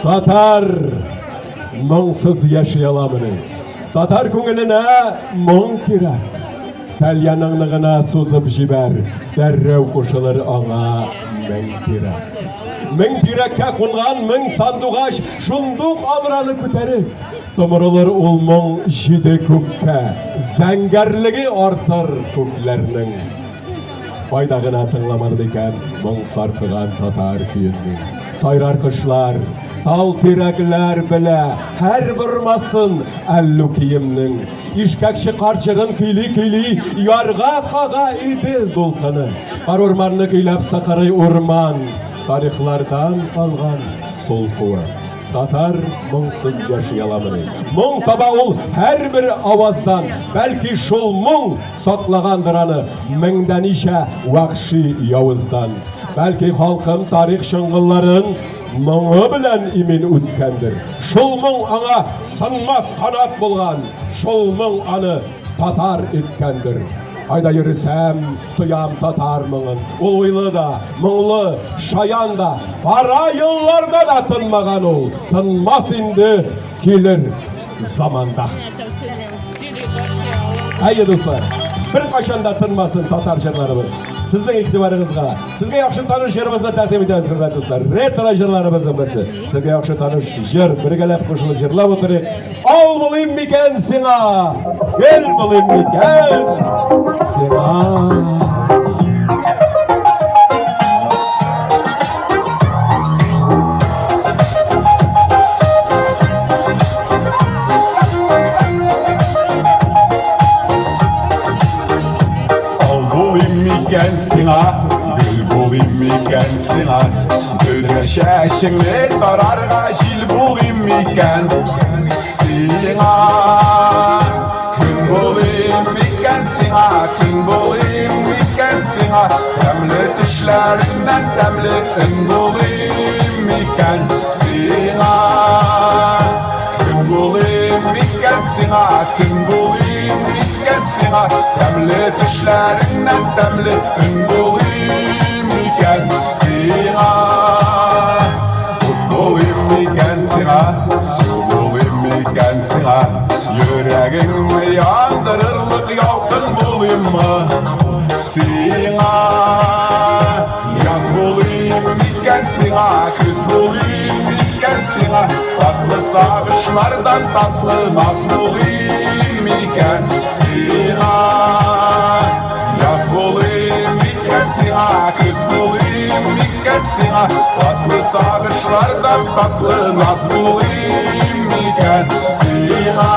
Tatar mongsuz yaşayalamını. Tatar көңіліне мұң керек. Тәляныңнығына созып жібер, дәрреу қошылыр аңа мәң керек. Мың тирәккә қонған мың сандуғаш шұндық амраны көтеріп, тымырылыр ол мұң жиде көкке, зәңгәрлігі артыр көклерінің. Байдағына тыңламады екен мұң сарқыған татар күйінің. Сайрар қышлар, тал тирәкләр біле, әр бұрмасын әллу киімнің. Ишкәкші қарчырын күйлі-күйлі, ярға қаға иділ долқыны. Қар орманны күйләп сақырай орман, тарихлардан қалған сол қуы. Татар мұңсыз yaşayalamını. Мұң таба ол әр бір аваздан, бәлки шол мұң сақлағандыр аны мыңдан ише вақши яуыздан. Бәлки халқым тарих шыңғыларын мұңы білән имен өткендір. Шол мұң аңа сынмас қанат болған, шол мұң аны татар еткендір. Айда yürüsem duyam tatar mığın, ol oylı da, мұңлы, шаян да, бара yıllarda da tınmağan ol, tınmaz indi gelir zamanda. Әйе достар, bir qaşanda tınmasın tatar jırlarımız. Sizдің iqtibarыңызға, sizге яқшы таныш жырымызды тәқдим етеміз, құрметті достар. Ретро жырларымыздың бірі. Sizге яқшы таныш жыр, біргелеп қосылып жырлап отырайық. Ал болайым мекен сеңа, ел болайым мекен сеңа. Miken sina, gül bulayım miken sina. Döner şeşinle tararga jil bulayım miken sina. Gün bulayım miken sina, gün bulayım miken sina. Temli dişlerinden temli ün bulayım miken sina. Gün bulayım miken sina, gün bulayım miken sina. Temli dişlerinden temli ün bulayım miken sina. Kut bulayım miken sina, su bulayım miken sina. Yüreğimi yandırırlık yalkın bulayım mı sina. Yaz bulayım miken sina, kız bulayım miken sina. Tatlı sağışlardan tatlı naz bulayım miken sina. Yaz bulayım miken sina, kız bulayım miken sina. Tatlı sağışlardan tatlı naz bulayım miken sina.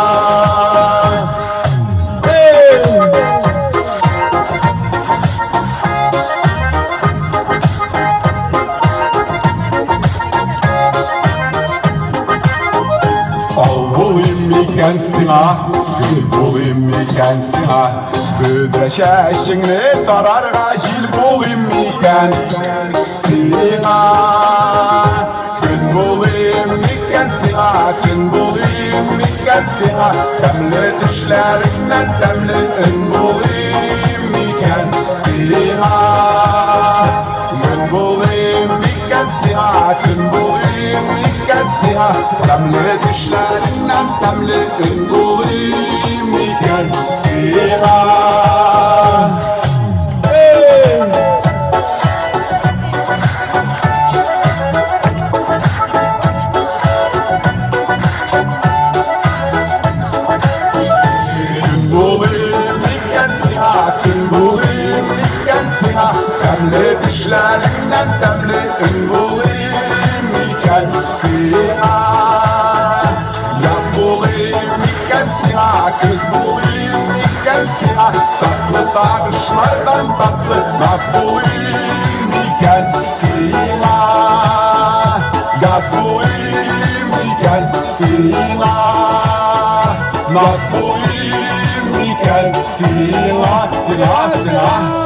Miken sina, gül bulayım miken sina. Büdreşeşinle tararga jil bulayım miken sina. Gün bulayım miken sina, gün bulayım miken sina. Temli dişlerinden temli ün bulayım miken sina. Gün bulayım miken sina, gün bulayım miken sina. Temli dişlerinden temli ün bulayım miken sina. Gün bulayım miken sina, gün bulayım miken sina. Temli dişlerinden temli ün bulayım miken sina. Yaz bulayım miken sina, kız bulayım miken sina. Tatlı sarışlardan tatlı naz bulayım miken sina. Yaz bulayım miken sina. Naz bulayım miken sina, sina, sina.